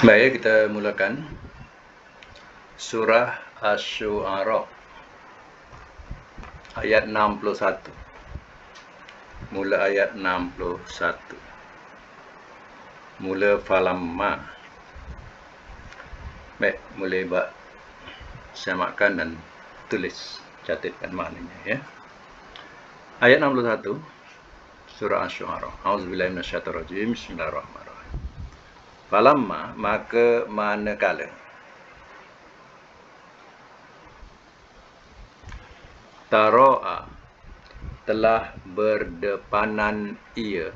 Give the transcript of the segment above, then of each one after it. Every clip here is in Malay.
Baik, kita mulakan surah Asy-Syu'ara ayat 61. Mula ayat 61. Mula falamma. Baik, boleh semakkan dan tulis, catatkan maknanya ya. Ayat 61 surah Asy-Syu'ara. Auzubillahi minasyaitonir rajim. Bismillahirrahmanirrahim. Falamma, maka manakala taro'a, telah berdepanan ia,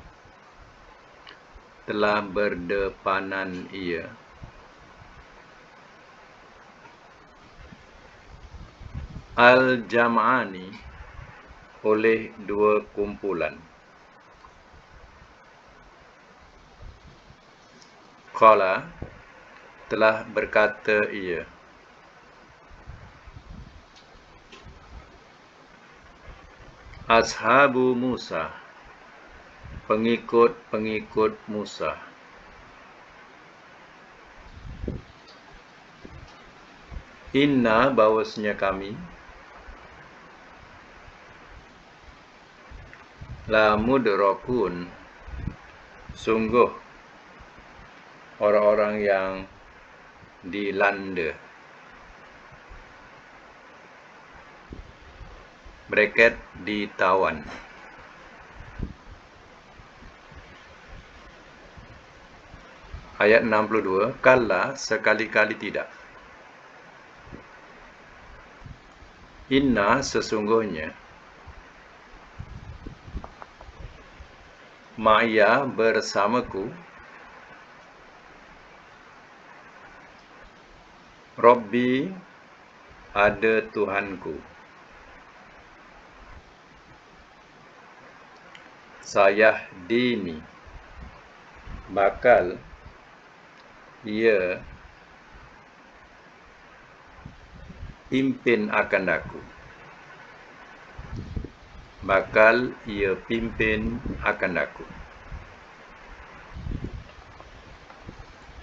al-jam'ani, oleh dua kumpulan. Qala, telah berkata ia, ashabu Musa, pengikut Musa, inna, bahwasanya kami, la mudrakun, sungguh orang-orang yang dilanda. Bracket, ditawan. Ayat 62, kalla, sekali-kali tidak. Inna, sesungguhnya, ma'ya, bersamaku, Rabbi, ada Tuhanku, sayahdini, bakal ia pimpin akan aku,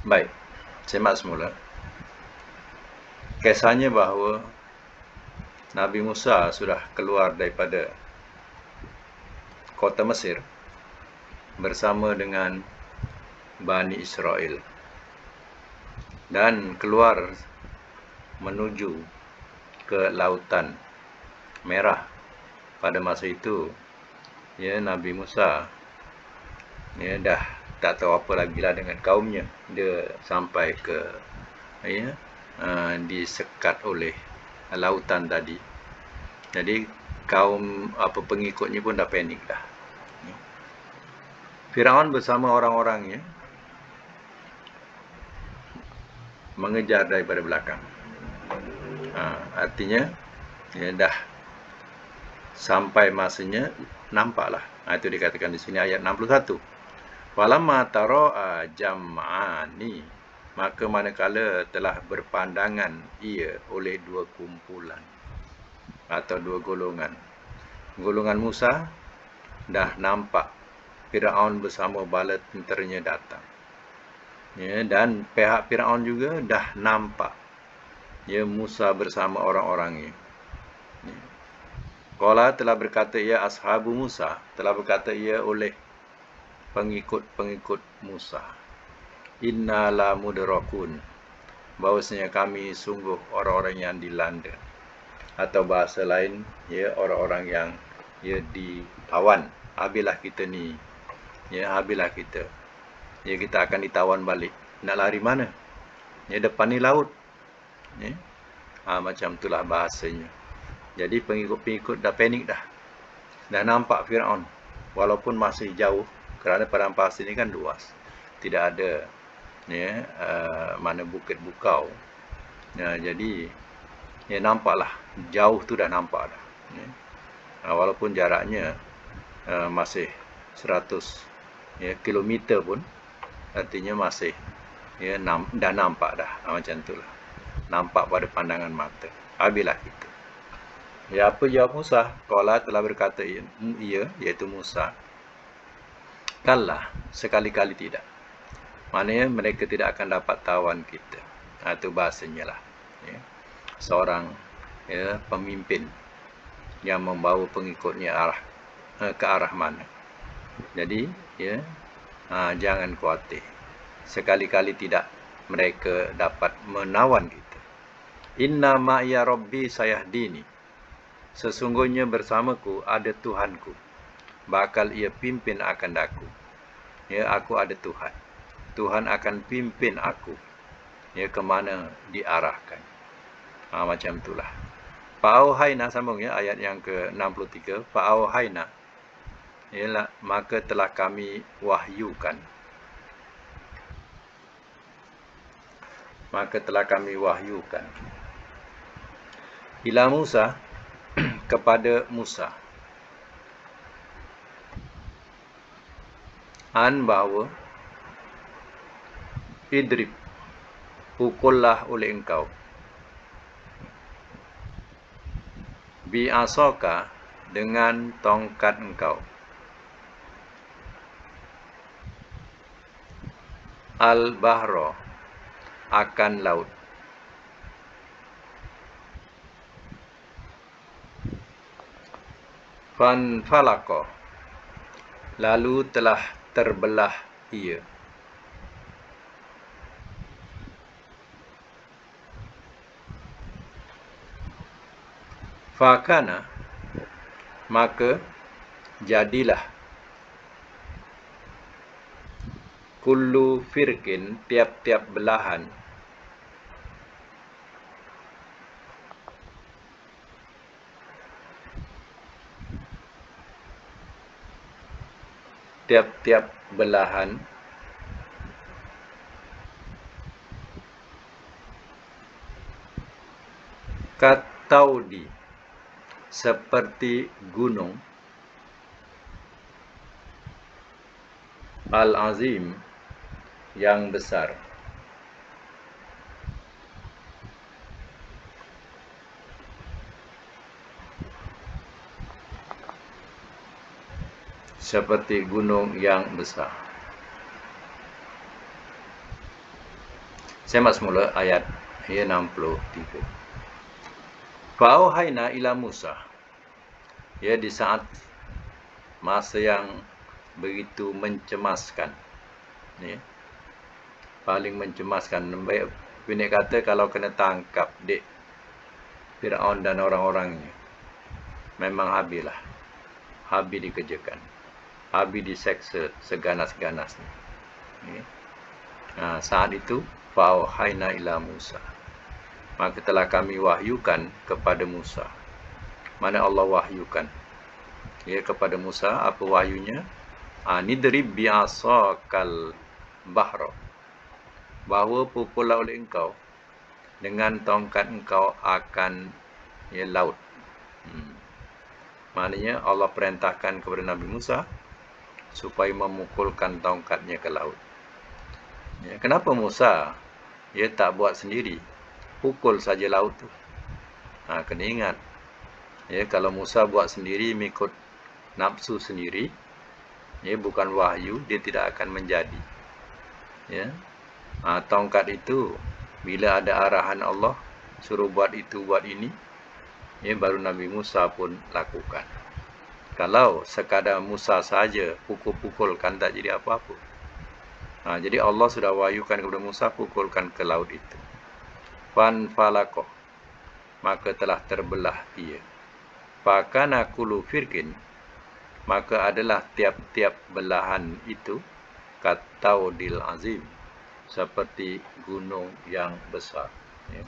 Baik, semak semula. Kisahnya bahawa Nabi Musa sudah keluar daripada kota Mesir bersama dengan Bani Israel dan keluar menuju ke Lautan Merah. Pada masa itu, ya, Nabi Musa, ya, dah tak tahu apa lagi lah dengan kaumnya. Dia sampai ke, ya, disekat oleh lautan tadi. Jadi kaum pengikutnya pun dah panik dah. Firaun bersama orang-orangnya mengejar daripada belakang. Artinya, ya, dah sampai masanya nampaklah. Itu dikatakan di sini ayat 61. Walamma taro'a jam'ani, maka manakala telah berpandangan ia oleh dua kumpulan atau dua golongan. Golongan Musa dah nampak Firaun bersama bala tenteranya datang. Ya, dan pihak Firaun juga dah nampak, ya, Musa bersama orang-orangnya. Ya. Qala, telah berkata ia, ashabu Musa, telah berkata ia oleh pengikut Musa, inna la mudrakun, bahwasanya kami sungguh orang-orang yang dilanda, atau bahasa lain, ya, orang-orang yang, ya, ditawan. Habislah kita ni, ya, habislah kita, ya, kita akan ditawan balik. Nak lari mana? Ya, depan ni laut, ya. Macam itulah bahasanya. Jadi pengikut-pengikut dah panik dah nampak Firaun, walaupun masih jauh, kerana padang pasir ini kan luas, tidak ada, ya, mana bukit bukau. Ya, jadi, ya, nampaklah jauh tu dah nampak dah. Ya. Walaupun jaraknya masih 100, ya, kilometer pun, artinya masih, ya, dah nampak dah. Macam itulah, nampak pada pandangan mata. Habislah kita. Ya, apa jawab Musa? Qala, telah berkata ia, iaitu Musa, kalla, sekali-kali tidak. Maknanya mereka tidak akan dapat tawan kita. Itu bahasanya lah. Ya. Seorang pemimpin yang membawa pengikutnya ke arah mana. Jadi jangan khawatir. Sekali-kali tidak mereka dapat menawan kita. Inna ma'iya rabbi sayahdini. Sesungguhnya bersamaku ada Tuhanku. Bakal ia pimpin akan aku. Ya, aku ada Tuhan. Tuhan akan pimpin aku. Ya, ke mana diarahkan. Macam itulah. Fa'auhaina, sambung ya, ayat yang ke-63. Fa'auhaina. Ialah, maka telah kami wahyukan. Maka telah kami wahyukan. Ila Musa, kepada Musa. Bahawa idrib, pukullah oleh engkau. Bi'asaka, dengan tongkat engkau. Al-bahra, akan laut. Fanfalaqah, lalu telah terbelah ia. Fakana, maka jadilah. Kullu firqin, tiap-tiap belahan. Tiap-tiap belahan. Kataudi, seperti gunung. Al-azim, yang besar. Seperti gunung yang besar. Saya masuk mula ayat 63. Fa'auhaina ila Musa. Ya, di saat masa yang begitu mencemaskan. Ya. Paling mencemaskan. Bini kata kalau kena tangkap dek Fir'aun dan orang-orangnya, memang habislah. Habis dikerjakan. Habis diseksa seganas-ganasnya. Ya. Saat itu, fa'auhaina ila Musa. Maka telah kami wahyukan kepada Musa. Mana Allah wahyukan? Ya, kepada Musa, apa wahyunya? Nidrib bi'asakal bahra. Bahawa pukullah oleh engkau dengan tongkat engkau akan laut. Maknanya Allah perintahkan kepada Nabi Musa supaya memukulkan tongkatnya ke laut. Ya, kenapa Musa tak buat sendiri? Pukul saja laut tu. Kena ingat. Ya, kalau Musa buat sendiri mengikut nafsu sendiri, ya, bukan wahyu, dia tidak akan menjadi. Ya. Tongkat itu bila ada arahan Allah suruh buat itu, buat ini, ya, baru Nabi Musa pun lakukan. Kalau sekadar Musa saja pukul-pukulkan, tak jadi apa-apa. Jadi Allah sudah wahyukan kepada Musa, pukulkan ke laut itu. Fanfalaqah, maka telah terbelah ia. Fakana kullu firqin, maka adalah tiap-tiap belahan itu kataudil azim, seperti gunung yang besar. Ya.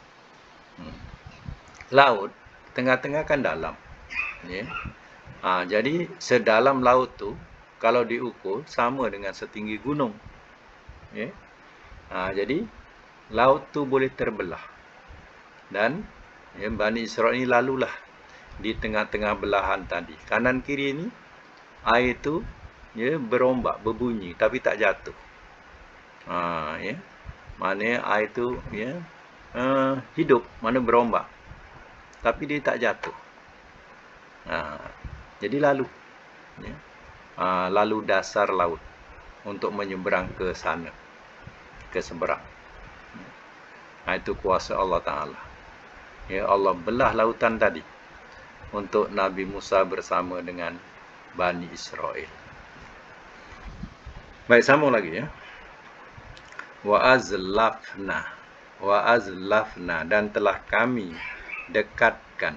Laut tengah-tengah kan dalam. Ya. Jadi sedalam laut tu kalau diukur sama dengan setinggi gunung. Ya. Jadi laut tu boleh terbelah. Dan Bani Israel ini lalulah di tengah-tengah belahan tadi. Kanan kiri ni air tu berombak, berbunyi tapi tak jatuh. Maknanya air tu hidup, mana berombak tapi dia tak jatuh. Jadi lalu lalu dasar laut untuk menyeberang ke sana. ke seberang. Itu kuasa Allah Ta'ala. Ya, Allah belah lautan tadi untuk Nabi Musa bersama dengan Bani Israel. Baik, sambung lagi ya. Wa azlafna, dan telah kami dekatkan.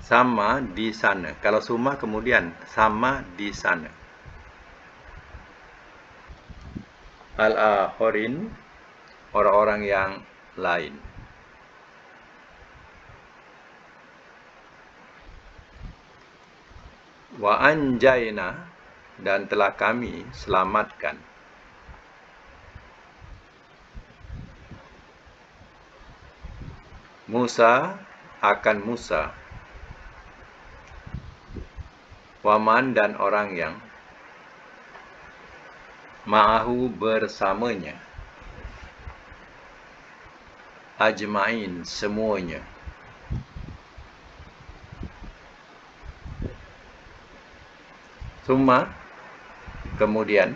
Sama di sana. Kalau summa kemudian sama di sana. Al-akharin, orang-orang yang lain. Wa anjayna, dan telah kami selamatkan. Musa akan Musa. Waman, dan orang yang ma'ahu bersamanya. Ajma'in, semuanya. Summa, kemudian,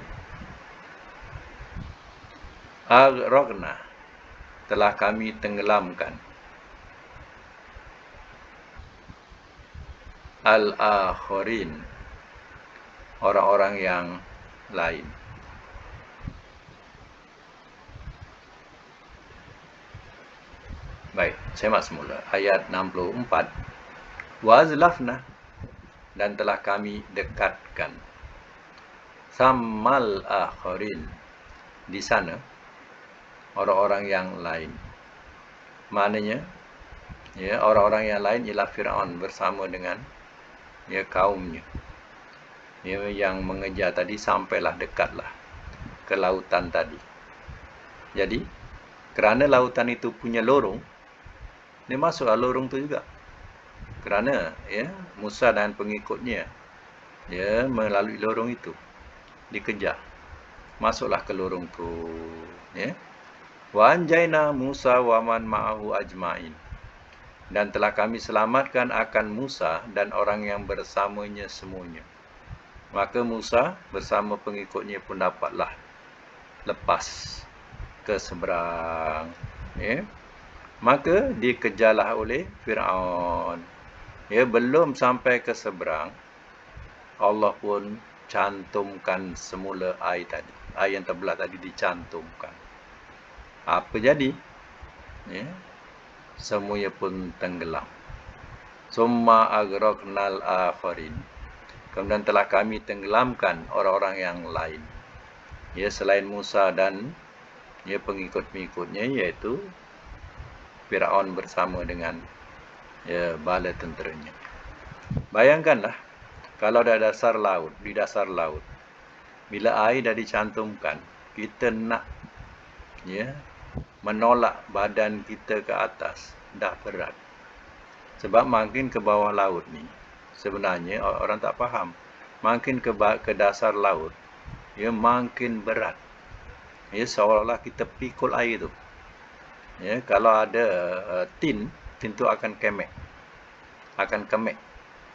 aghraqna, telah kami tenggelamkan. Al-akhirin, orang-orang yang lain. Baik, semak semula. Ayat 64. Wa azlafna, dan telah kami dekatkan. Sammal akhirin, di sana orang-orang yang lain. Maknanya, ya, orang-orang yang lain ialah Fir'aun bersama dengan ya kaumnya. Ya, yang mengejar tadi sampailah, dekatlah ke lautan tadi. Jadi, kerana lautan itu punya lorong, dia masuklah lorong tu juga. Kerana ya Musa dan pengikutnya ya melalui lorong itu dikejar. Masuklah ke lorong tu, ya. Wa anjayna Musa wa man ma'ahu ajma'in, dan telah kami selamatkan akan Musa dan orang yang bersamanya semuanya. Maka Musa bersama pengikutnya pun dapatlah lepas ke seberang, ya. Maka dikejarlah oleh Fir'aun. Ya, belum sampai ke seberang, Allah pun cantumkan semula air tadi. Air yang terbelah tadi dicantumkan. Apa jadi? Ya, semuanya pun tenggelam. Summa aghraqnal akhirin, kemudian telah kami tenggelamkan orang-orang yang lain. Ya, selain Musa dan ya pengikut-pengikutnya, iaitu Fir'aun bersama dengan ya bala tenteranya. Bayangkanlah kalau di dasar laut, bila air dah dicantumkan, kita nak ya menolak badan kita ke atas, dah berat. Sebab makin ke bawah laut ni, sebenarnya orang tak faham, makin ke dasar laut, ya makin berat. Ya, seolah-olah kita pikul air tu. Ya, kalau ada tin tu akan kemek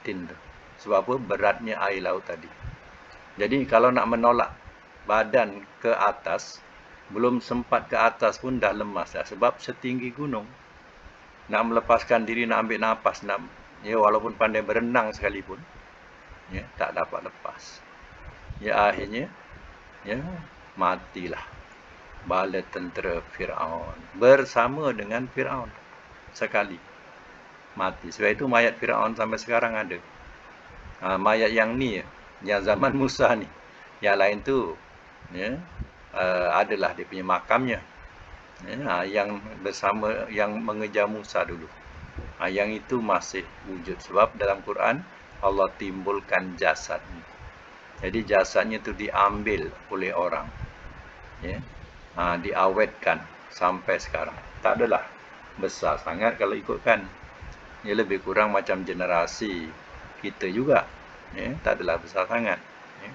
tin tu. Sebab apa? Beratnya air laut tadi. Jadi kalau nak menolak badan ke atas, belum sempat ke atas pun dah lemas dah. Sebab setinggi gunung. Nak melepaskan diri, nak ambil nafas, ya walaupun pandai berenang sekalipun, ya tak dapat lepas. Ya akhirnya ya matilah bala tentera Fir'aun bersama dengan Fir'aun sekali. Mati. Sebab itu mayat Fir'aun sampai sekarang ada. Mayat yang ni, yang zaman Musa ni. Yang lain tu, ya, adalah dia punya makamnya. Ya, yang bersama, yang mengejar Musa dulu. Yang itu masih wujud. Sebab dalam Quran, Allah timbulkan jasadnya. Jadi jasadnya tu diambil oleh orang. Ya, diawetkan sampai sekarang. Tak adalah besar sangat kalau ikutkan. Ia lebih kurang macam generasi kita juga, ya, tak adalah besar sangat, ya.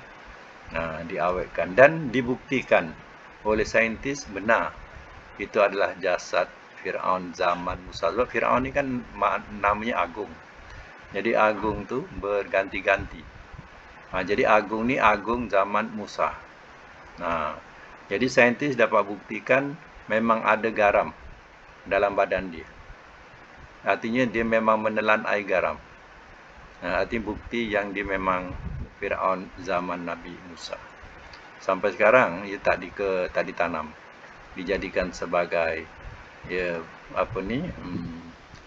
Diawetkan dan dibuktikan oleh saintis benar itu adalah jasad Fir'aun zaman Musa. Sebab Fir'aun ni kan namanya agung, jadi agung tu berganti-ganti, Jadi agung ni agung zaman Musa. Jadi saintis dapat buktikan memang ada garam dalam badan dia. Artinya dia memang menelan air garam. Artinya bukti yang dia memang Firaun zaman Nabi Musa. Sampai sekarang ia tak ditanam, dijadikan sebagai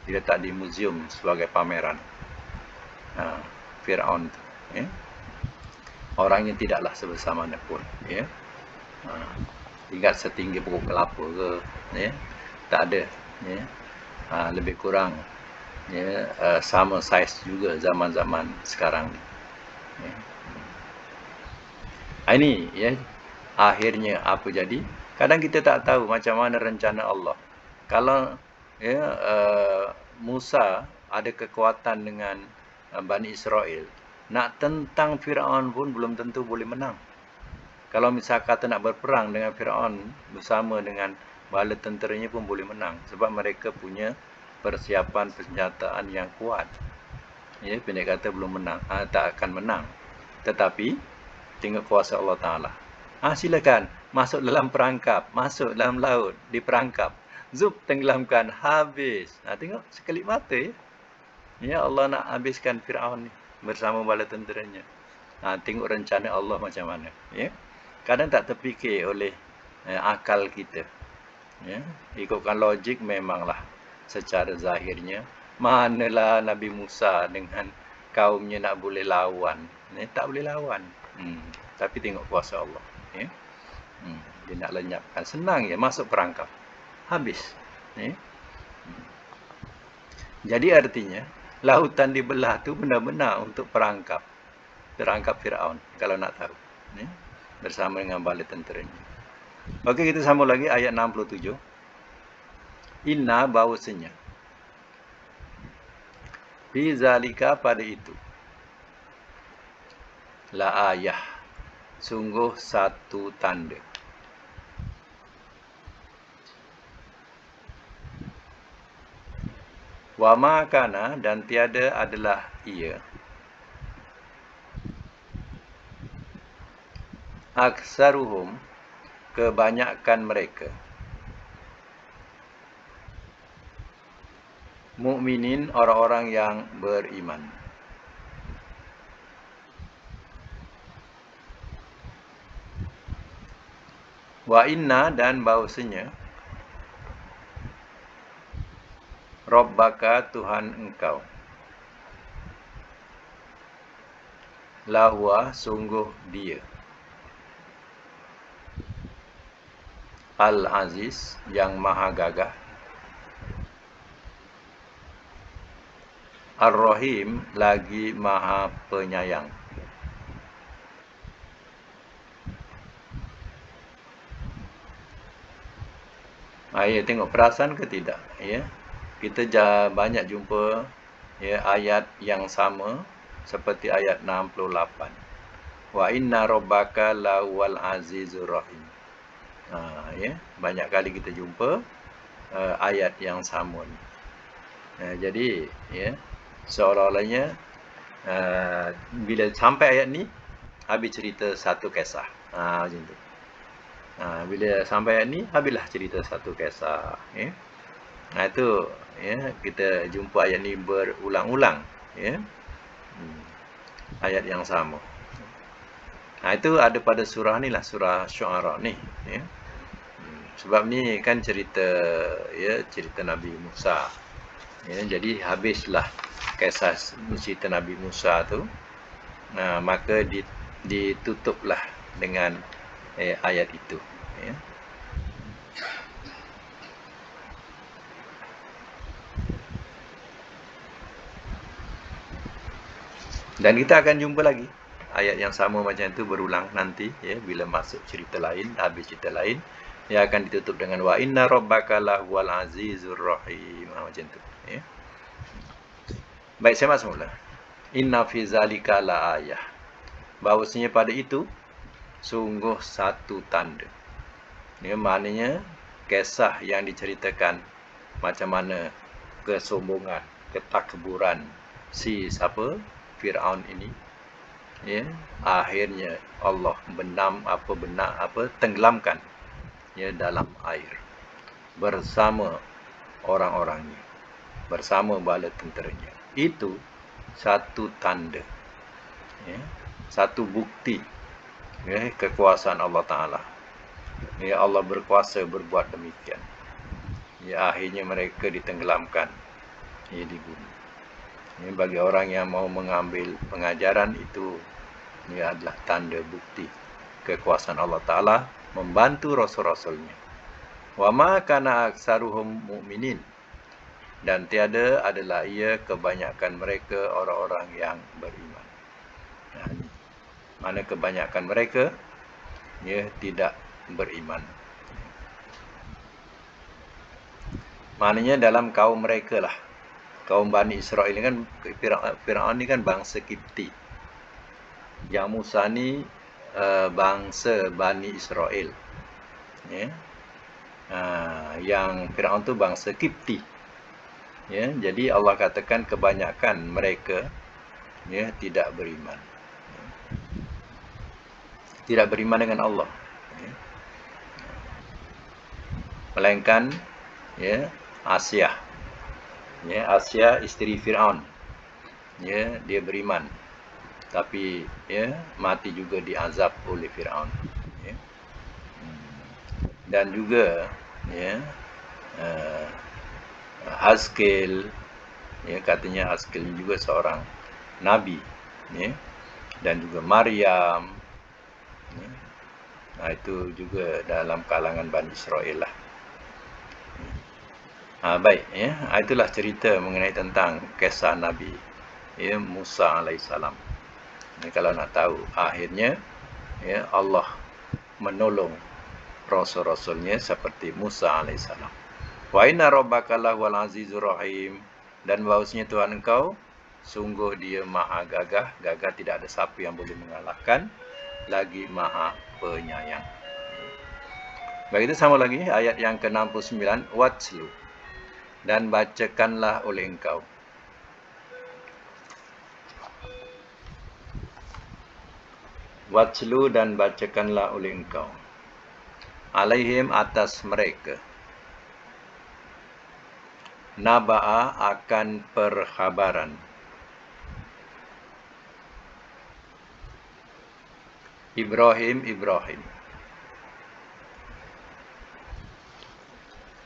diletak di muzium sebagai pameran. Firaun tu, orangnya tidaklah sebesar mana pun, tingkat setinggi pokok kelapa ke, tak ada, lebih kurang sama saiz juga zaman-zaman sekarang ni. Ini akhirnya apa jadi? Kadang kita tak tahu macam mana rencana Allah. Kalau Musa ada kekuatan dengan Bani Israel, nak tentang Firaun pun belum tentu boleh menang. Kalau misal kata nak berperang dengan Firaun bersama dengan bala tenteranya pun boleh menang, sebab mereka punya persiapan persenjataan yang kuat. Pendek kata belum menang, tak akan menang. Tetapi tengok kuasa Allah Ta'ala. Silakan masuk dalam perangkap, masuk dalam laut, diperangkap, zup, tenggelamkan, habis. Tengok sekelip mata Allah nak habiskan Firaun ni bersama bala tenteranya. Tengok rencana Allah macam mana. Kadang tak terfikir oleh akal kita. Ikutkan logik memanglah secara zahirnya manalah Nabi Musa dengan kaumnya nak boleh lawan. Tak boleh lawan. Tapi tengok kuasa Allah. Dia nak lenyapkan. Senang masuk perangkap. Habis. Jadi artinya lautan dibelah tu benar-benar untuk perangkap Firaun, kalau nak tahu. Bersama dengan bala tenteranya. Okey, kita sambung lagi ayat 67. Inna, bahawasanya, fi zalika, pada itu, la ayah, sungguh satu tanda. Wa ma kana, dan tiada adalah ia, aksaruhum, kebanyakan mereka, mukminin, orang-orang yang beriman. Wa inna, dan bahawasanya, Rabbaka, Tuhan engkau, lahwa, sungguh dia, Al-Aziz, yang maha gagah, Ar-Rahim, lagi maha penyayang. Tengok perasan ke tidak? Kita banyak jumpa ayat yang sama seperti ayat 68. Wa inna rabbaka lawal azizur rahim. Banyak kali kita jumpa ayat yang sama ni. Jadi seolah-olahnya bila sampai ayat ni habis cerita satu kisah. Macam tu. Bila sampai ayat ni habislah cerita satu kisah. Itu kita jumpa ayat ni berulang-ulang. Ayat yang sama. Itu ada pada surah ni lah, surah Syu'ara ni. Sebab ni kan cerita Nabi Musa. Jadi habislah kisah cerita Nabi Musa tu. Maka ditutuplah dengan ayat itu. Dan kita akan jumpa lagi ayat yang sama macam itu berulang nanti, bila masuk cerita lain, habis cerita lain, dia akan ditutup dengan wa inna rabbaka lahuwal azizur rahim. Macam tu. Baik, saya masuk mula. Inna fi zalika la ayah. Bahawasanya pada itu sungguh satu tanda. Maknanya kisah yang diceritakan macam mana kesombongan, ketakburan si Firaun ini, ya, akhirnya Allah tenggelamkan ya dalam air bersama orang-orangnya, bersama bala tenteranya. Itu satu tanda, ya, satu bukti ya, kekuasaan Allah Ta'ala. Ya, Allah berkuasa berbuat demikian. Ya, akhirnya mereka ditenggelamkan ya, di bumi. Ya, bagi orang yang mau mengambil pengajaran itu, ini adalah tanda bukti kekuasaan Allah Ta'ala membantu Rasul-Rasulnya. Wa ma kana aksaruhum mu'minin. Dan tiada adalah ia kebanyakan mereka orang-orang yang beriman. Nah, mana kebanyakan mereka ya tidak beriman. Maknanya dalam kaum mereka lah. Kaum Bani Israel ini kan, Fir'aun ni kan bangsa Kipti. Yang Musa ni bangsa Bani Israel. Ya. Yang Fir'aun tu bangsa Kipti. Ya, jadi Allah katakan kebanyakan mereka ya tidak beriman. Tidak beriman dengan Allah. Ya. Melainkan ya Asia. Ya, Asia isteri Fir'aun. Ya, dia beriman. Tapi ya mati juga diazab oleh Fir'aun. Ya. Dan juga ya Hazkel, ya, katanya Hazkel juga seorang nabi, ya, dan juga Maryam, ya. Nah, itu juga dalam kalangan Bani Israel lah. Baik, ya, itulah cerita mengenai tentang kisah Nabi ya, Musa alaihissalam. Ya, kalau nak tahu, akhirnya ya, Allah menolong rasul-rasulnya seperti Musa alaihissalam. Wa inna rabbaka lahuwal azizur rahim. Dan bahawasanya Tuhan engkau sungguh dia maha gagah. Gagah tidak ada siapa yang boleh mengalahkan. Lagi maha penyayang. Baik, itu sama lagi ayat yang ke-69. Watslu. Dan bacakanlah oleh engkau. Watslu dan bacakanlah oleh engkau. Alaihim atas mereka. Naba'a akan perkhabaran. Ibrahim.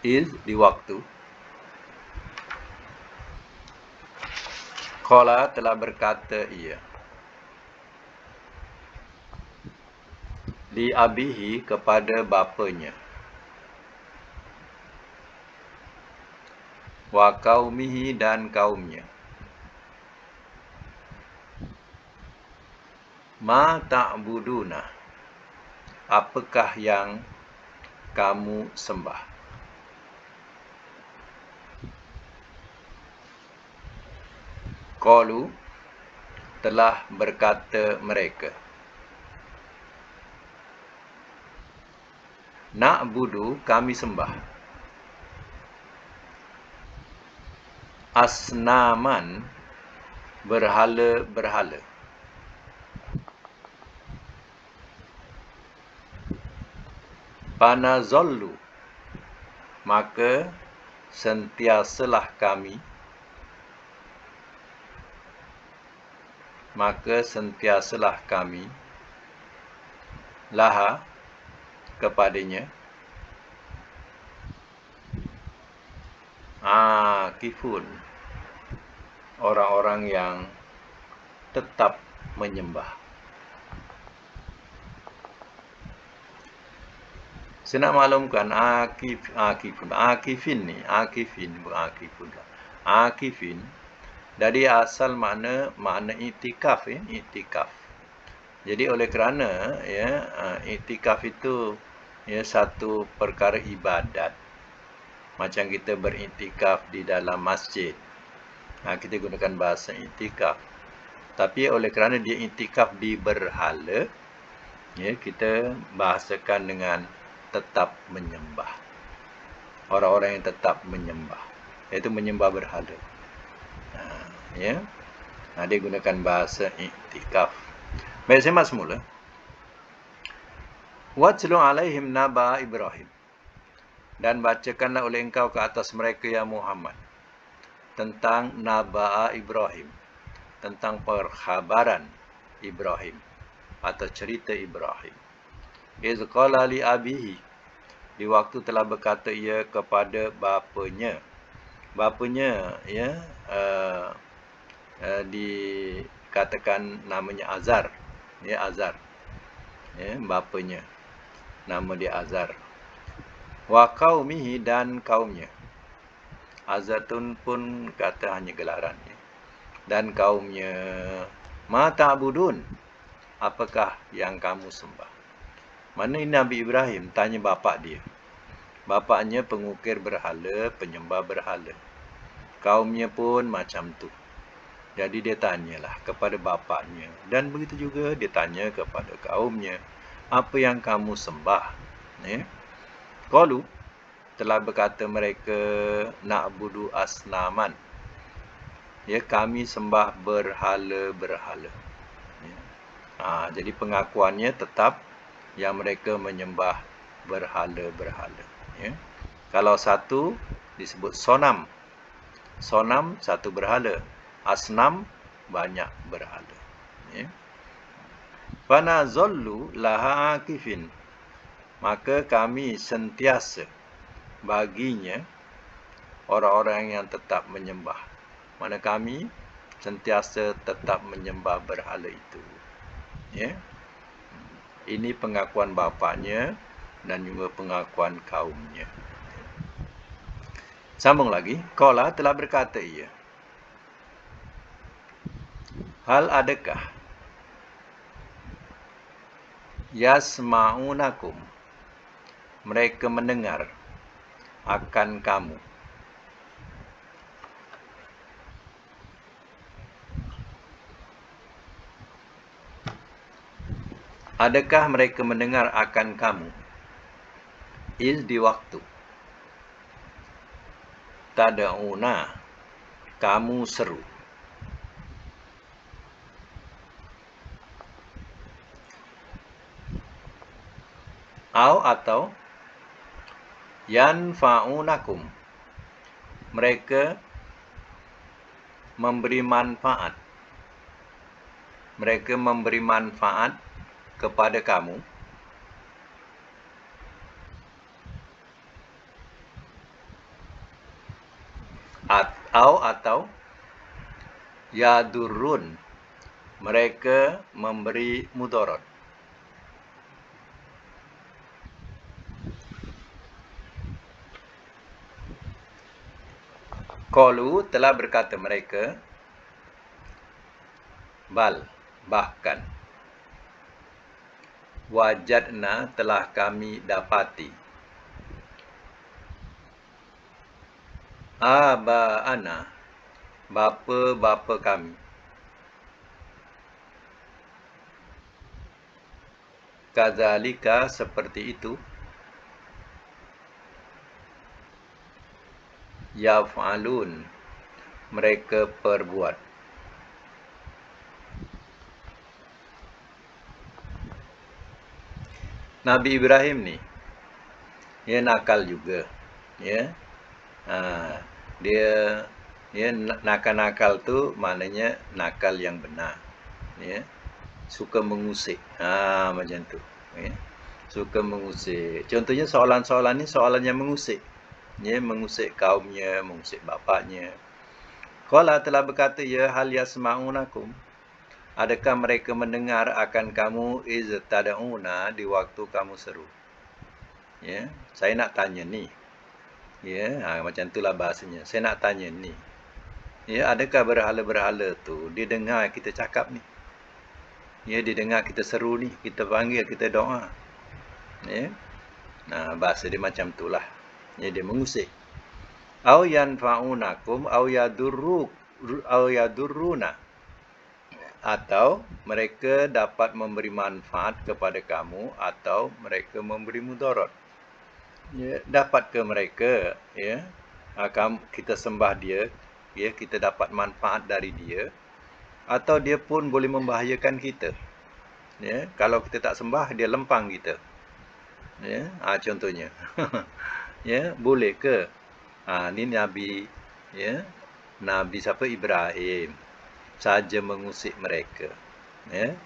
Iz di waktu. Qala telah berkata ia. Li abihi kepada bapanya. Wa qaumihi dan kaumnya. Ma ta'buduna. Apakah yang kamu sembah? Qalu telah berkata mereka. Na'budu kami sembah. Asnaman berhala-berhala. Panazallu maka sentiasalah kami laha kepadanya akifun orang-orang yang tetap menyembah. Saya nak maklumkan akifin dari asal makna iktikaf ya, iktikaf. Jadi oleh kerana ya iktikaf itu ya satu perkara ibadat. Macam kita beriktikaf di dalam masjid. Kita gunakan bahasa iktikaf. Tapi oleh kerana dia iktikaf di berhala, ya kita bahasakan dengan tetap menyembah. Orang-orang yang tetap menyembah, iaitu menyembah berhala. Ya. Dia gunakan bahasa iktikaf. Baik, saya mak semula. Watlu alaihim naba Ibrahim. Dan bacakanlah oleh engkau ke atas mereka ya Muhammad tentang naba Ibrahim, tentang perkhabaran Ibrahim atau cerita Ibrahim. Iz qala li abihi, di waktu telah berkata ia kepada bapanya. Bapanya ya dikatakan namanya Azar. Ya, Azar. Ya, bapanya. Nama dia Azar. Wa qaumihi, dan kaumnya. Azatun pun kata hanya gelaran. Ya. Dan kaumnya. Ma ta'budun, apakah yang kamu sembah? Mana ini Nabi Ibrahim tanya bapa dia. Bapaknya pengukir berhala, penyembah berhala. Kaumnya pun macam tu. Jadi dia tanyalah kepada bapaknya. Dan begitu juga dia tanya kepada kaumnya. Apa yang kamu sembah? Ya. Qalu, telah berkata mereka, na'budu asnaman. Ya, kami sembah berhala-berhala. Ya. Jadi pengakuannya tetap yang mereka menyembah berhala-berhala. Ya. Kalau satu disebut sonam. Sonam satu berhala. Asnam banyak berhala. Ya. Fanazallu laha akifin. Maka kami sentiasa baginya orang-orang yang tetap menyembah. Mana kami sentiasa tetap menyembah berhala itu. Ya. Ini pengakuan bapaknya dan juga pengakuan kaumnya. Sambung lagi. Qala, telah berkata ia. Hal adakah yasma'unakum, mereka mendengar akan kamu. Adakah mereka mendengar akan kamu? Iz, di waktu. Tada'una, kamu seru. Atau yanfa'unakum, mereka memberi manfaat. Mereka memberi manfaat kepada kamu. Atau yadurrun, mereka memberi mudarat. Qalu, telah berkata mereka, bal, bahkan, wajadna, telah kami dapati, aba'ana, bapa-bapa kami, kadzalika, seperti itu, yaf'alun, mereka perbuat. Nabi Ibrahim ni, dia nakal juga. Ya. Dia nakal-nakal tu maknanya nakal yang benar. Ya. Suka mengusik. Macam tu. Ya. Suka mengusik. Contohnya soalan-soalan ni soalan yang mengusik. Ya, mengusik kaumnya, mengusik bapaknya. Qala, telah berkata ya, hal yasma'unakum, adakah mereka mendengar akan kamu iz tada'una, di waktu kamu seru. Ya, saya nak tanya ni. Ya, macam itulah bahasanya. Saya nak tanya ni. Ya, adakah berhala-berhala tu dia dengar kita cakap ni? Ya, dia dengar kita seru ni, kita panggil, kita doa. Ya. Bahasa dia macam itulah. Ya, dia mengusik. Au yanfa'unakum au yadurruna, atau mereka dapat memberi manfaat kepada kamu atau mereka memberi mudarat. Ya, dapat ke mereka, ya, kita sembah dia, ya, kita dapat manfaat dari dia, atau dia pun boleh membahayakan kita. Ya, kalau kita tak sembah, dia lempang kita. Ya, contohnya. Ya, boleh ke? Ni Nabi, ya, Nabi siapa? Ibrahim saja mengusik mereka. Ya,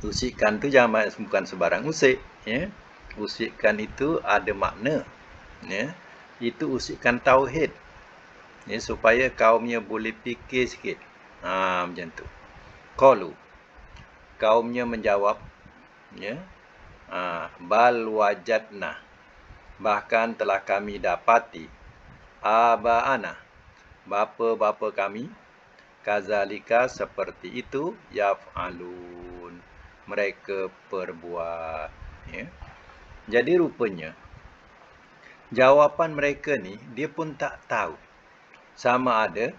usikkan tu jangan bukan sebarang usik. Ya, usikkan itu ada makna. Ya, itu usikkan tauhid. Ya, supaya kaumnya boleh fikir sikit. Macam tu. Qalu, kaumnya menjawab, ya, bal wajadna, bahkan telah kami dapati, abaana, bapa-bapa kami, kazalika seperti itu, yaf'alun, mereka perbuat. Ya. Jadi rupanya jawapan mereka ni dia pun tak tahu sama ada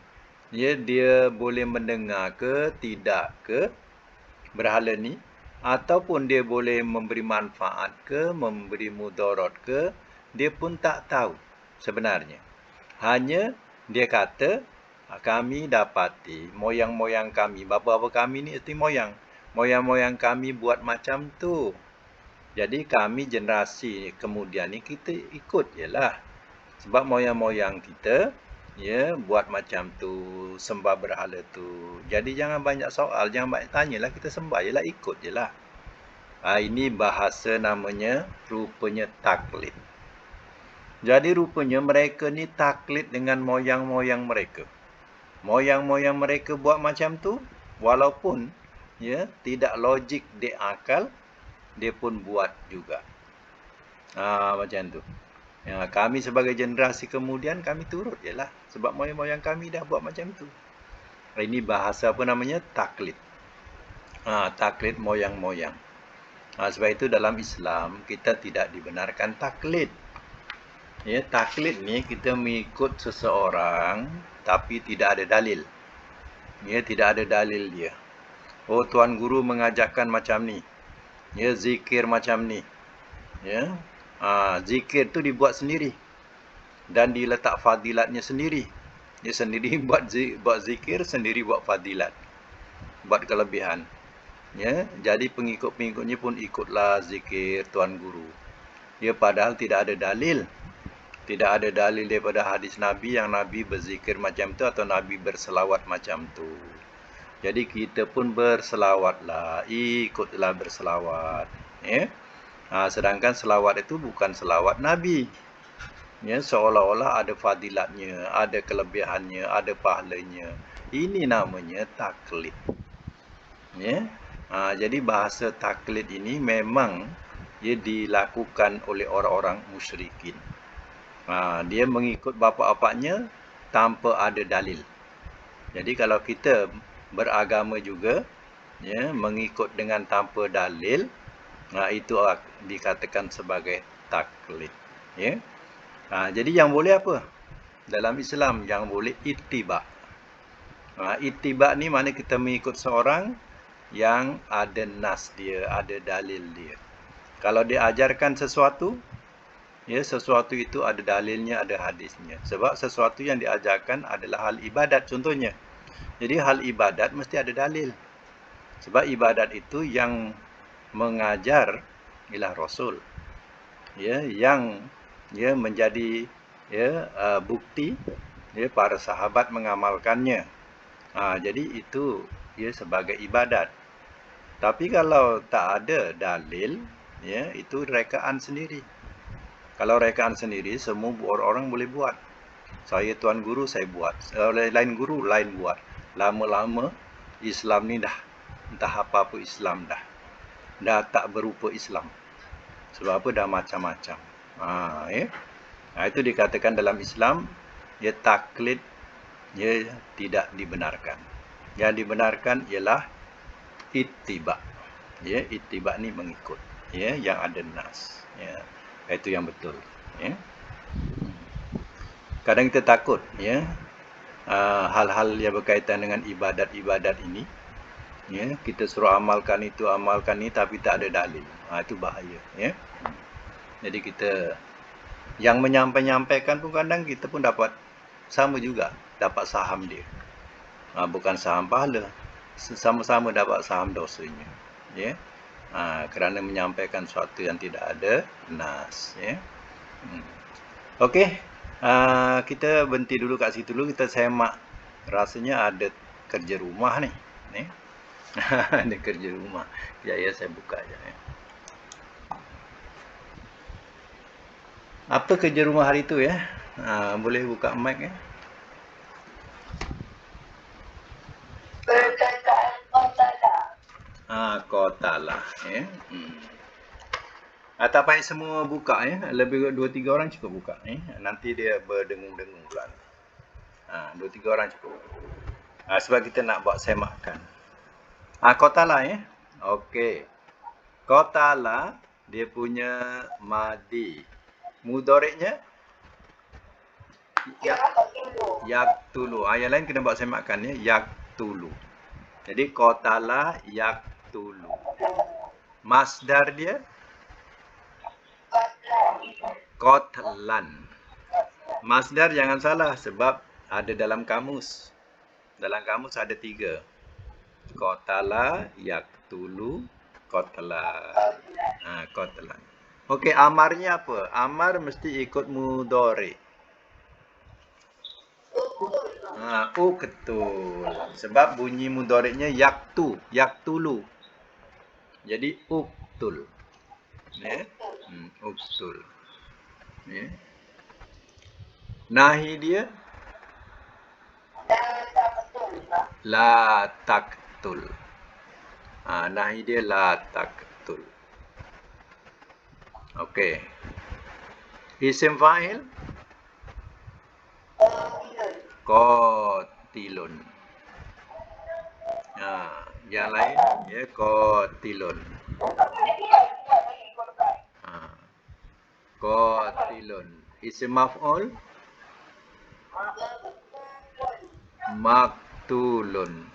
dia boleh mendengar ke tidak ke berhala ni, ataupun dia boleh memberi manfaat ke, memberi mudarat ke, dia pun tak tahu sebenarnya. Hanya dia kata, kami dapati moyang-moyang kami, bapa-bapa kami ni erti moyang. Moyang-moyang kami buat macam tu. Jadi kami generasi kemudian ni kita ikut je lah. Sebab moyang-moyang kita, ya, buat macam tu, sembah berhala tu. Jadi jangan banyak soal, jangan banyak tanyalah, kita sembah je lah, ikut je lah. Ini bahasa namanya rupanya taklid. Jadi rupanya mereka ni taklid dengan moyang-moyang mereka. Moyang-moyang mereka buat macam tu, walaupun ya tidak logik di akal, dia pun buat juga. Macam tu. Ya, kami sebagai generasi kemudian kami turut je lah. Sebab moyang-moyang kami dah buat macam tu. Ini bahasa apa namanya? Taklid. Taklid moyang-moyang. Sebab itu dalam Islam kita tidak dibenarkan taklid. Ya, taklid ni kita mengikut seseorang tapi tidak ada dalil. Ya, tidak ada dalil dia. Oh, tuan guru mengajarkan macam ni. Ya, zikir macam ni. Ya. Zikir tu dibuat sendiri dan diletak fadilatnya sendiri. Dia sendiri buat zikir, sendiri buat fadilat, buat kelebihan. Ya, jadi pengikut-pengikutnya pun ikutlah zikir tuan guru. Ya, padahal tidak ada dalil. Tidak ada dalil daripada hadis Nabi yang Nabi berzikir macam tu atau Nabi berselawat macam tu. Jadi kita pun berselawatlah, ikutlah berselawat. Ya. Sedangkan selawat itu bukan selawat Nabi. Ya, seolah-olah ada fadilatnya, ada kelebihannya, ada pahalanya. Ini namanya taklid. Ya. Jadi bahasa taklid ini memang dilakukan oleh orang-orang musyrikin. Dia mengikut bapa-bapaknya tanpa ada dalil. Jadi kalau kita beragama juga, ya, mengikut dengan tanpa dalil, itu dikatakan sebagai taklid. Ya. Jadi yang boleh apa? Dalam Islam yang boleh ittiba. Ittiba ni mana kita mengikut seorang yang ada nas dia, ada dalil dia. Kalau dia ajarkan sesuatu, ya, sesuatu itu ada dalilnya, ada hadisnya. Sebab sesuatu yang diajarkan adalah hal ibadat contohnya. Jadi hal ibadat mesti ada dalil. Sebab ibadat itu yang mengajar ialah Rasul. Ya, yang menjadi bukti para sahabat mengamalkannya. Jadi itu sebagai ibadat. Tapi kalau tak ada dalil, itu rekaan sendiri. Kalau rekaan sendiri, semua orang boleh buat. Saya tuan guru, saya buat. Lain guru, lain buat. Lama-lama Islam ni dah entah apa-apa Islam dah. Dah tak berupa Islam. Sebab apa? Dah macam-macam. Itu dikatakan dalam Islam, taklid tidak dibenarkan. Yang dibenarkan ialah ittiba. Ittiba ni mengikut. Yang ada nas. Itu yang betul. Kadang kita takut, hal-hal yang berkaitan dengan ibadat-ibadat ini. Kita suruh amalkan itu, amalkan ni, tapi tak ada dalil. Itu bahaya. Jadi kita yang menyampaikan pun kadang kita pun dapat sama juga, dapat saham dia. Bukan saham pahala, sama-sama dapat saham dosanya. Ya. Kerana menyampaikan sesuatu yang tidak ada nas. Ya. Okey. Kita berhenti dulu kat situ dulu. Kita semak. Rasanya ada kerja rumah ni. Ada kerja rumah. Ya, saya buka je. Apa kerja rumah hari tu ya? Boleh buka mic ya? Perkataan Qatalah. Qatalah ya. Tak payah semua buka ya. Lebih 2-3 orang cukup buka ya. Nanti dia berdengung-dengung pula. 2-3 orang cukup. Sebab kita nak buat semakan. Qatalah ya. Okey. Qatalah dia punya madi. Mudhari'nya yaktulu. Yang lain kena buat semakan ya. Yaktulu. Jadi qatala yaktulu. Masdar dia qatlan. Masdar jangan salah sebab ada dalam kamus. Dalam kamus ada 3. Qatala yaktulu qatlan. Qatlan. Okey, amarnya apa? Amar mesti ikut mudhari'. Uktul. Sebab bunyi mudhari'nya yaktulu. Jadi uktul. Ya. Uktul. Ya. Nahi dia la taktul. Nahi dia la taktul. Okey. Isim fa'il qatilun. Yang lain ya qatilun. Qatilun. Isim maf'ul maktulun.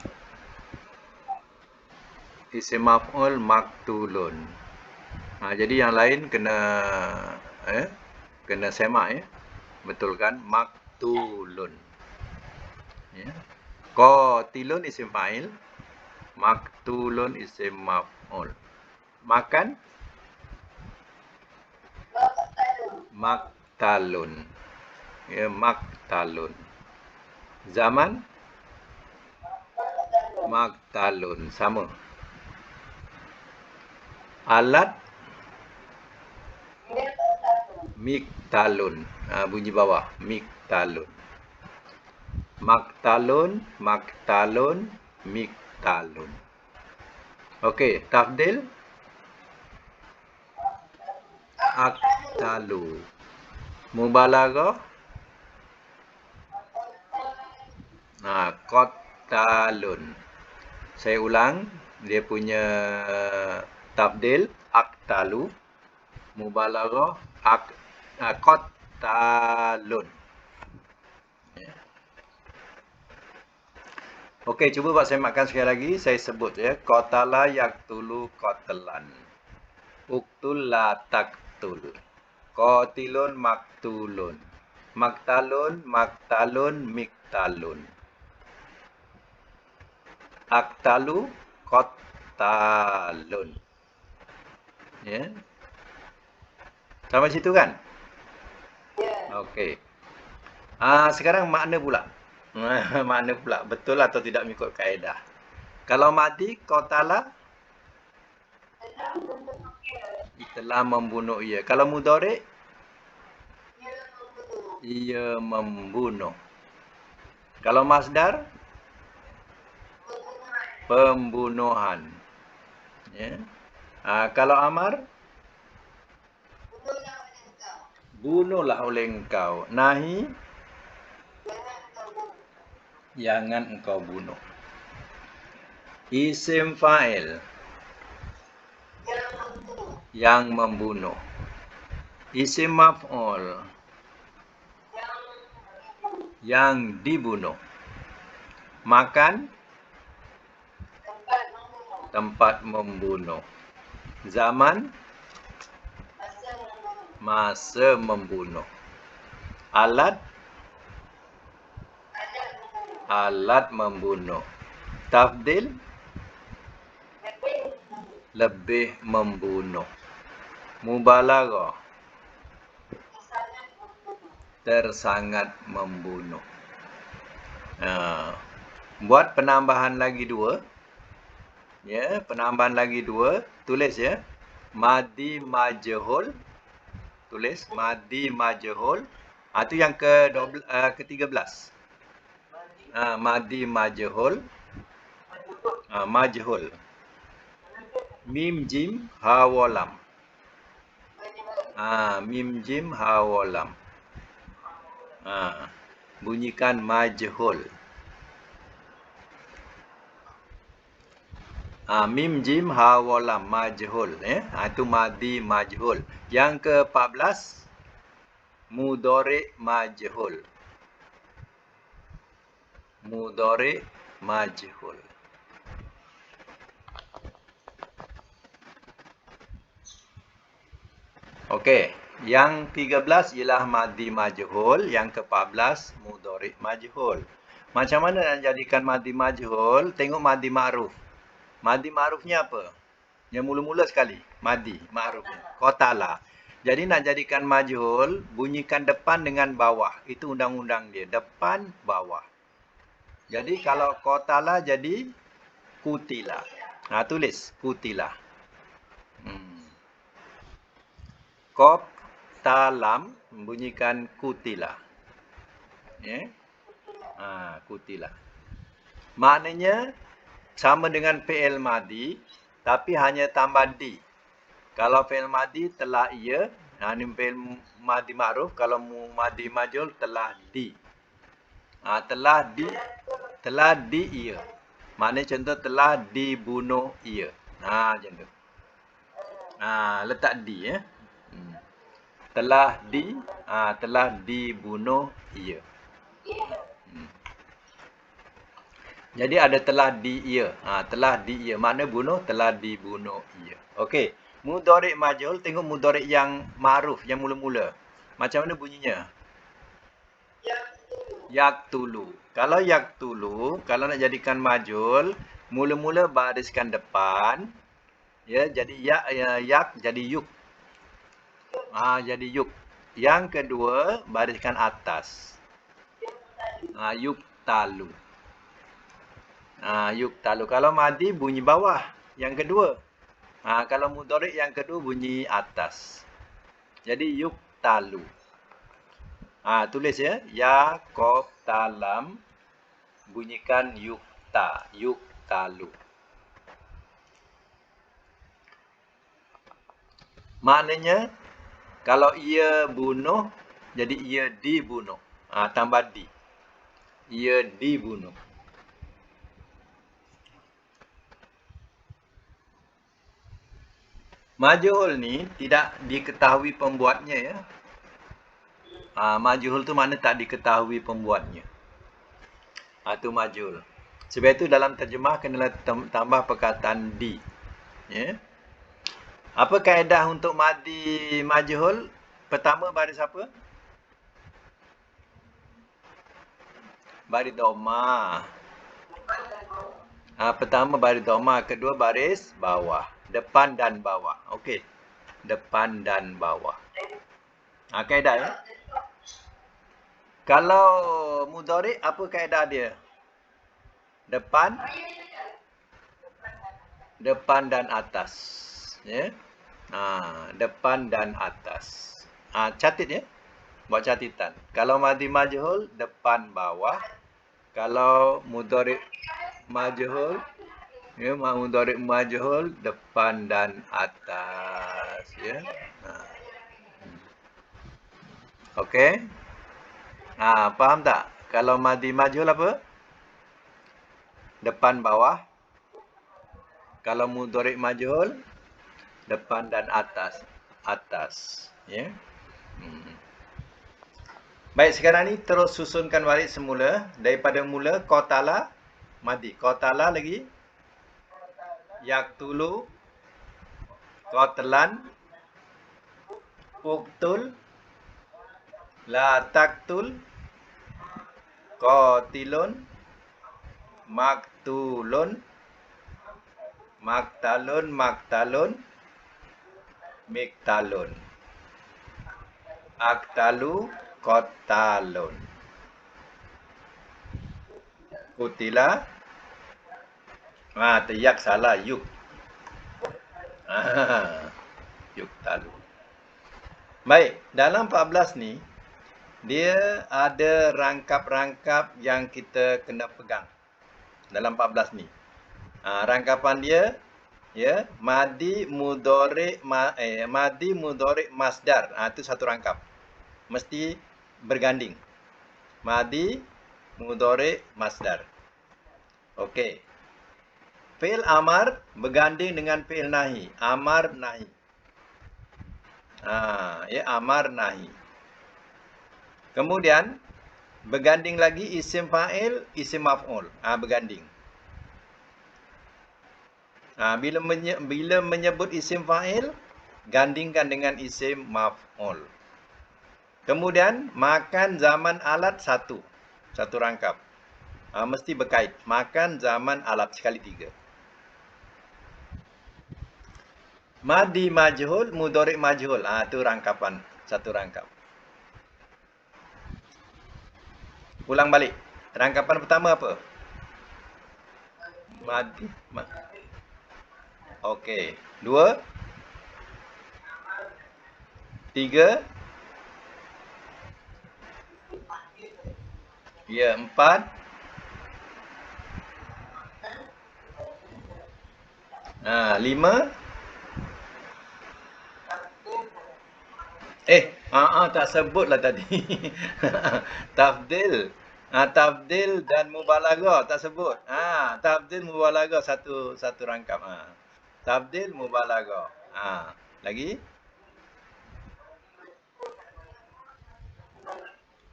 Isim maf'ul maktulun. Jadi yang lain kena semak ya. Betul kan? Maktulun. Ya. Qatilun isim fa'il, maktulun isim maf'ul. Makan maktalun. Ya, maktalun. Zaman maktalun. Sama. Alat miktalun. Bunyi bawah. Miktalun. Maktalun, maktalun, miktalun. Okey, tafdil aktalu. Mubalaghah qatalun. Saya ulang, dia punya tafdil aktalu. Mubalaghah qatalun. Okey, cuba buat semakkan sekali lagi. Saya sebut ya. Qatala yaktulu qatlan. Uktul la taktul. Qatilun maktulun. Maktalun maktalun miktalun. Aktalu qatalun. Ya. Sampai situ kan? Ya. Okey. Sekarang makna pula. Makna pula. Betul atau tidak mengikut kaedah. Kalau madi, qatala telah membunuh ia. Kalau mudhari' ia membunuh. Kalau masdar pembunuhan. Ya. Kalau amar bunuhlah oleh engkau. Nahi jangan engkau bunuh. Isim fa'il yang membunuh. Isim maf'ul yang dibunuh. Makan tempat membunuh. Zaman masa membunuh. Alat alat membunuh. Tafdil lebih membunuh. Mubalaghah, tersangat membunuh. Buat penambahan lagi 2. Ya, penambahan lagi 2. Tulis ya. Madi majhul. Tulis madi majhul. Itu yang ke-13. Madi majhul. Majhul. Mim jim ha walam. Mim jim ha walam. Bunyikan majhul. Mim jim ha walam majhul, itu madi majhul. Yang ke-14 mudhari majhul. Mudhari majhul. Okey, yang 13 ialah madi majhul, yang ke-14 mudhari majhul. Macam mana nak jadikan madi majhul? Tengok madi ma'ruf. Madi ma'rufnya apa? Yang mula-mula sekali, madi ma'rufnya. Qatala. Jadi nak jadikan majhul, bunyikan depan dengan bawah. Itu undang-undang dia, depan bawah. Jadi kalau qatala jadi kutila. Tulis kutila. Qaf talam bunyikan kutila. Ya. Kutila. Maknanya sama dengan fi'il madi, tapi hanya tambah di. Kalau fi'il madi telah ia, ini fi'il madi ma'ruf. Kalau madi majhul telah di. Telah di ia. Maknanya contoh telah dibunuh ia. Macam tu. Letak di ya. Telah dibunuh ia. Jadi ada telah di ia. Telah di ia. Makna bunuh, telah dibunuh ia. Okey. Mudhari majhul, tengok mudhari yang ma'ruf, yang mula-mula. Macam mana bunyinya? Yaktulu. Kalau yaktulu, kalau nak jadikan majhul, mula-mula bariskan depan. Ya, jadi yak jadi yuk. Jadi yuk. Yang kedua, bariskan atas. Yuk talu. Yuk talu. Kalau madi bunyi bawah. Yang kedua. Kalau mudhari yang kedua bunyi atas. Jadi yuk talu. Tulis ya. Ya qaf talam bunyikan yukta. Yuk talu. Maknanya kalau ia bunuh jadi ia dibunuh. Tambah di. Ia dibunuh. Majhul ni tidak diketahui pembuatnya ya. Majhul tu mana tak diketahui pembuatnya. Itu majhul. Sebab itu dalam terjemah kenalah tambah perkataan di. Ya. Apa kaedah untuk madi majhul? Pertama baris apa? Baris dhamma. Pertama baris dhamma, kedua baris bawah. Depan dan bawah. Okey. Depan dan bawah. Kaedah ya. Kalau mudhari apa kaedah dia? Depan dan atas. Ya. Depan dan atas. Catat ya. Buat catatan. Kalau madi majhul depan bawah. Kalau mudhari majhul mudhari majhul depan dan atas ya. Okey. Faham tak? Kalau madi majhul apa? Depan bawah. Kalau mudhari majhul depan dan atas. Atas ya. Baik, sekarang ni terus susunkan balik semula daripada mula qatala madi. Qatala lagi yaktulu, qatlan, uqtul, la taqtul, qatilun, maktulun, Maktalun, maktalun, miktalun. Aktalu, kotalun. Kutila. Tiyak salah. Yuk. Yuk talu. Baik, dalam 14 ni, dia ada rangkap-rangkap yang kita kena pegang. Dalam 14 ni. Rangkapan dia, ya, madi mudhari masdar. Itu satu rangkap. Mesti berganding. Madi mudhari masdar. Okey. Fi'il amar berganding dengan fi'il nahi. Amar nahi. Amar nahi. Kemudian berganding lagi isim fa'il, isim maf'ul. Berganding. Bila menyebut isim fa'il, gandingkan dengan isim maf'ul. Kemudian makan zaman alat satu rangkap. Mesti berkait. Makan zaman alat sekali 3. Madi majhul, mudhari majhul. Itu rangkapan, satu rangkap. Ulang balik. Rangkapan pertama apa? Madi. Okey. 2. 3. Ya, 4. 5. Tak sebutlah tadi. Tafdil. Tafdil dan mubalaghah tak sebut. Tafdil mubalaghah satu rangkap. Tafdil mubalaghah. Lagi?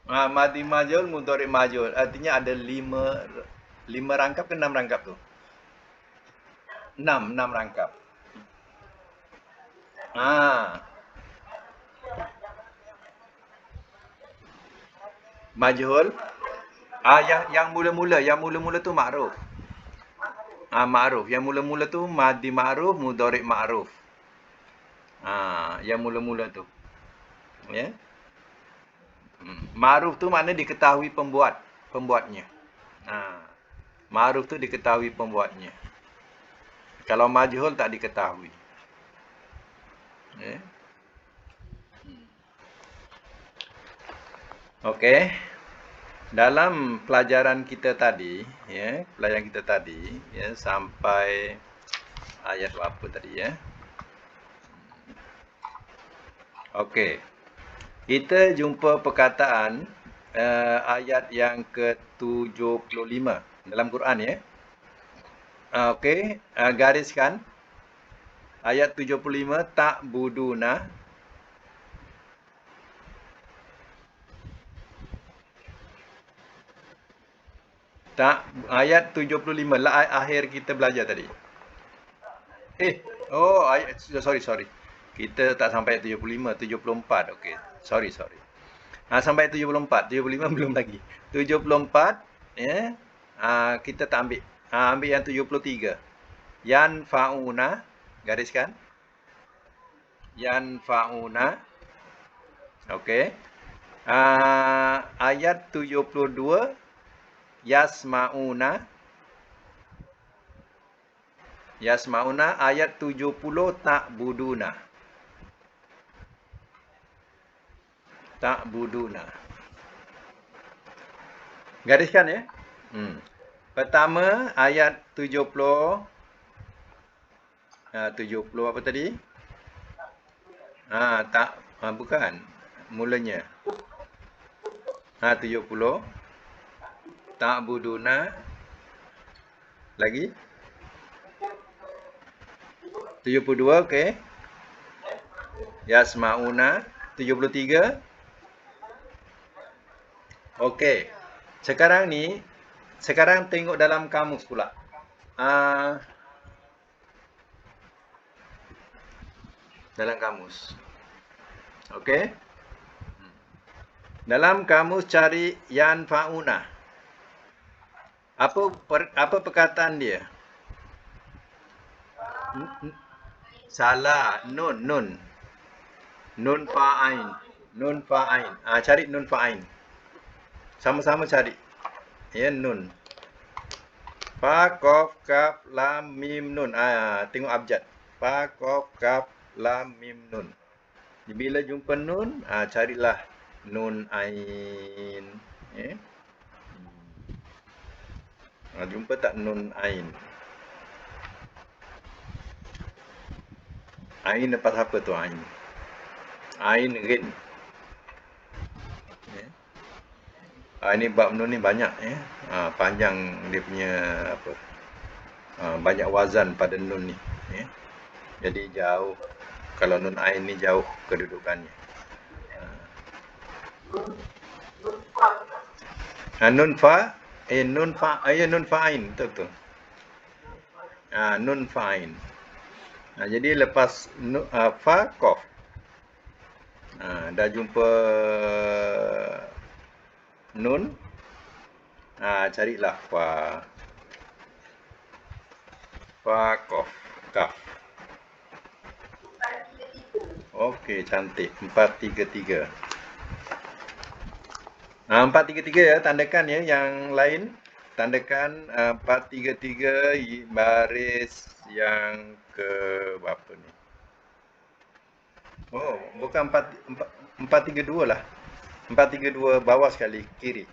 Madi majhul, mudhari majhul. Artinya ada 5 rangkap ke 6 rangkap tu? 6 rangkap. Majhul. Yang mula-mula tu ma'ruf. Ma'ruf. Yang mula-mula tu madi ma'ruf, mudhari ma'ruf. Yang mula-mula tu. Ya. Ma'ruf tu makna diketahui pembuatnya. Ma'ruf tu diketahui pembuatnya. Kalau majhul tak diketahui. Ya. Okey. Dalam pelajaran kita tadi, ya, sampai ayat apa tadi, ya? Okey. Kita jumpa perkataan ayat yang ke-75 dalam Quran, ya. Okey, gariskan ayat 75 ta'buduna. Ayat 75 lah akhir kita belajar tadi. Sorry. Kita tak sampai 75, 74. Okey. Sorry. Sampai 74, 75 belum lagi. 74, ya. Kita tak ambil. Ambil yang 73. Yanfa'una, gariskan. Yanfa'una. Okey. Ayat 72 Yasma'una. Ayat 70 ta'buduna. Gariskan, ya. Pertama ayat 70. 70 apa tadi? Bukan. Mulanya. 70. Ta'buduna. Lagi? 72, okey. Yasma'una. 73. Okey. Sekarang tengok dalam kamus pula. Dalam kamus. Okey. Dalam kamus cari yanfa'una. Apa perkataan dia? Salah. Nun. Nun fa'ain. Nun fa'ain. Cari nun fa'ain. Sama-sama cari. Ya, nun. Fa, Qaf, Kaf, Lam, Mim, Nun. Tengok abjad. Fa, Qaf, Kaf, Lam, Mim, Nun. Bila jumpa nun, carilah nun ain. Ya. Jumpa tak nun ain? Ain lepas apa tu ain? Ain rin. Ya. Ini bab nun ni banyak ya. Panjang dia punya apa? Banyak wazan pada nun ni ya. Jadi jauh, kalau nun ain ni jauh kedudukannya. Nun fa, nun fa'ain, betul. Nun fa'ain. Jadi lepas fa, qaf. Dah jumpa nun. Carilah fa. Fa, qaf, kaf. Okey, cantik. 4-3-3. 4-3-3 ya, tandakan ya. Yang lain tandakan 4-3-3 baris yang ke berapa ni? Oh, bukan 4-3-2 lah. 4-3-2 bawah sekali kiri.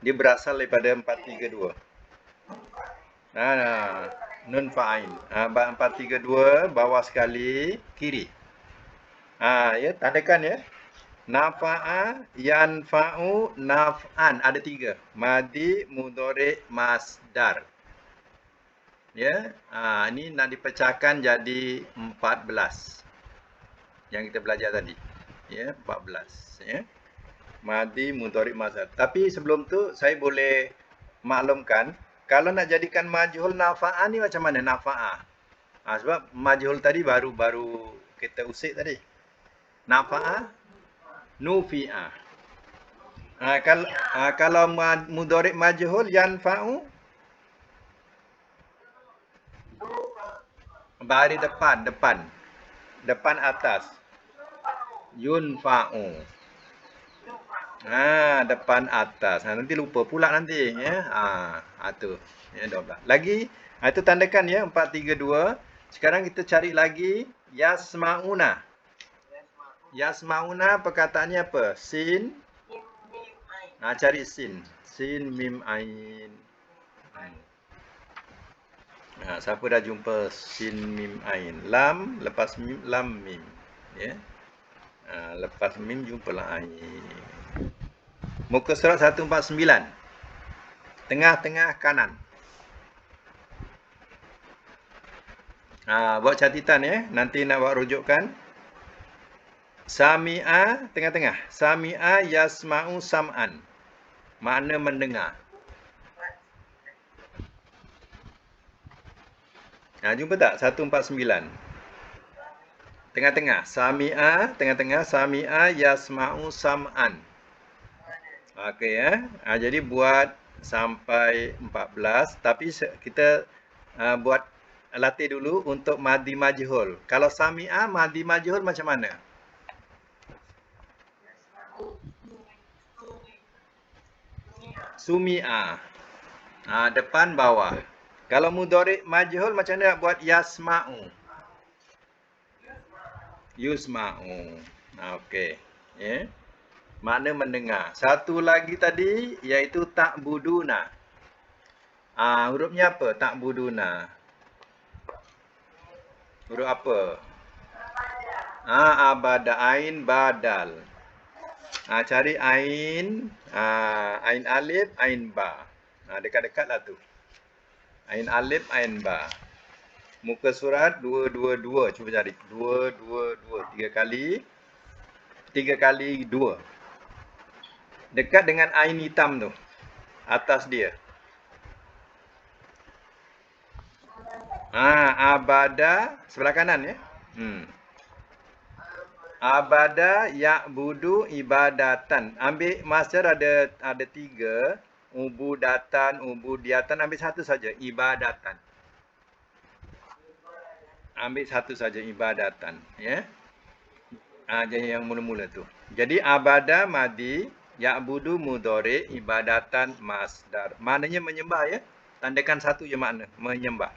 Dia berasal daripada 4-3-2. Nun fa'ain. 4-3-2 bawah sekali kiri. Ya, tandakan ya. Nafa'a, yanfa'u, naf'an. Ada 3. Madi, mudhari', masdar. Ya, ini nak dipecahkan jadi 14. Yang kita belajar tadi. Ya, 14. Ya. Madi, mudhari', masdar. Tapi sebelum tu saya boleh maklumkan, kalau nak jadikan majhul nafa'a ni macam mana nafa'a? Sebab majhul tadi baru kita usik tadi. Nafa'a, nufi'a. Kalau mudhari' majhul yanfa'u, baris depan atas. Yunfa'u. Depan atas. Nanti lupa pula nanti ya. Tu. Ya, 12. Lagi, itu tandakan ya 4-3-2. Sekarang kita cari lagi yasma'una. Yasma'una perkataannya apa? Sin. Cari sin. Sin, mim, ain. Siapa dah jumpa sin, mim, ain? Lam, lepas mim, lam, mim. Ya. Lepas mim, jumpalah ain. Muka surat 149. Tengah-tengah kanan. Buat catatan ya. Nanti nak buat rujukan. Sami'a, tengah-tengah. Sami'a yasma'u sam'an. Makna mendengar. Jumpa tak? 149. Tengah-tengah. Sami'a, tengah-tengah. Sami'a yasma'u sam'an. Okey ya. Jadi buat sampai 14. Tapi kita buat latih dulu untuk madi majhul. Kalau sami'a, madi majhul macam mana? Sumi'a. Depan bawah. Kalau mudhari' majhul macam mana nak buat yasma'u? Yusma'u. Okey. Ya. Makna mendengar. Satu lagi tadi iaitu ta'buduna. Hurufnya apa? Ta'buduna. Huruf apa? Abada, ain badal. Cari ain, ain alif, ain ba. Dekat-dekatlah tu. Ain alif, ain ba. Muka surat 222. Cuba cari. 222. 3 kali. 3 kali 2. Dekat dengan ain hitam tu. Atas dia. Abada. Sebelah kanan ya. Abada ya'budu ibadatan. Ambil masdar ada 3. Ubudatan, ubudiatan. Ambil satu saja. Ibadatan. Ambil satu saja ibadatan, ya. Jadi yang mula-mula tu. Jadi abada madi, ya'budu mudhari, ibadatan masdar. Maknanya menyembah, ya. Tandakan satu je makna, menyembah.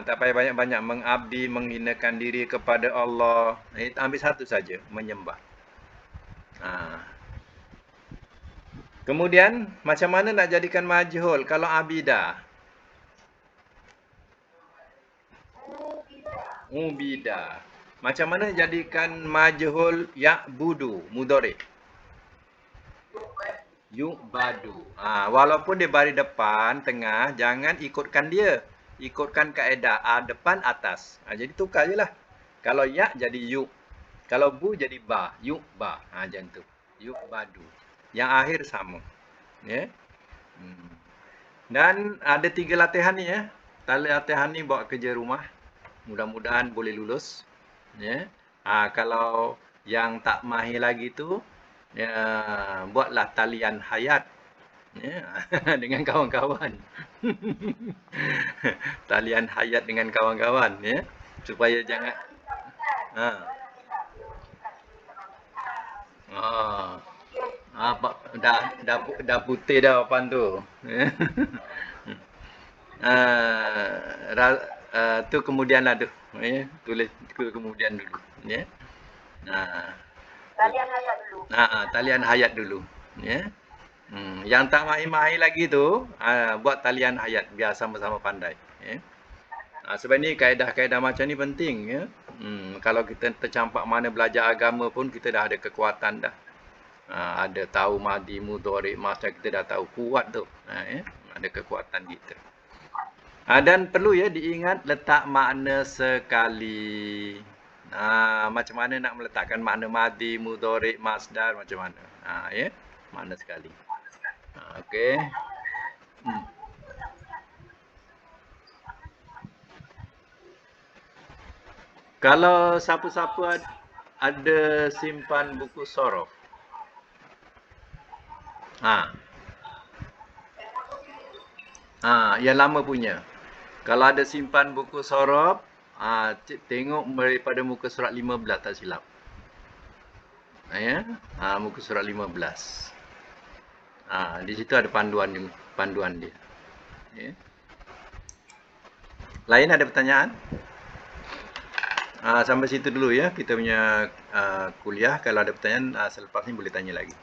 Tak payah banyak-banyak mengabdi, menghinakan diri kepada Allah. Ambil satu saja, menyembah. Kemudian macam mana nak jadikan majhul kalau abida? Ubida. Macam mana jadikan majhul ya'budu mudhari? Yu'badu. Walaupun dia baris depan, tengah, jangan ikutkan dia. Ikutkan kaedah depan atas. Jadi tukar je lah. Kalau ya jadi yu. Kalau bu jadi ba. Yu'ba. Macam tu. Yu'badu. Yang akhir sama. Ya. Dan ada 3 latihan ni, ya. Latihan ni buat kerja rumah. Mudah-mudahan boleh lulus. Ya. Kalau yang tak mahir lagi tu, ya, buatlah talian hayat, ya, dengan kawan-kawan. Talian hayat dengan kawan-kawan, ya, supaya jangan dah putih dah papan tu. Tu kemudian lah tu, ya, tulis kemudian dulu, ya. Talian hayat dulu. Talian hayat dulu, ya. Yang tak mahir-mahir lagi tu, buat talian hayat biar sama-sama pandai, ya. Sebab ni kaedah-kaedah macam ni penting, ya. Kalau kita tercampak mana belajar agama pun kita dah ada kekuatan dah. Ada tahu madi mudhari masa kita dah tahu kuat tu, ya. Ada kekuatan kita. Dan perlu, ya, diingat letak makna sekali. Macam mana nak meletakkan makna madi, mudhari, masdar, macam mana. Ya, makna sekali. Okey. Kalau siapa-siapa ada simpan buku sorof. Yang lama punya. Kalau ada simpan buku sorof, tengok daripada muka surat 15 tak silap. Ya, muka surat 15. Di situ ada panduan dia. Ya. Lain ada pertanyaan? Sampai situ dulu, ya, kita punya kuliah. Kalau ada pertanyaan selepas ni boleh tanya lagi.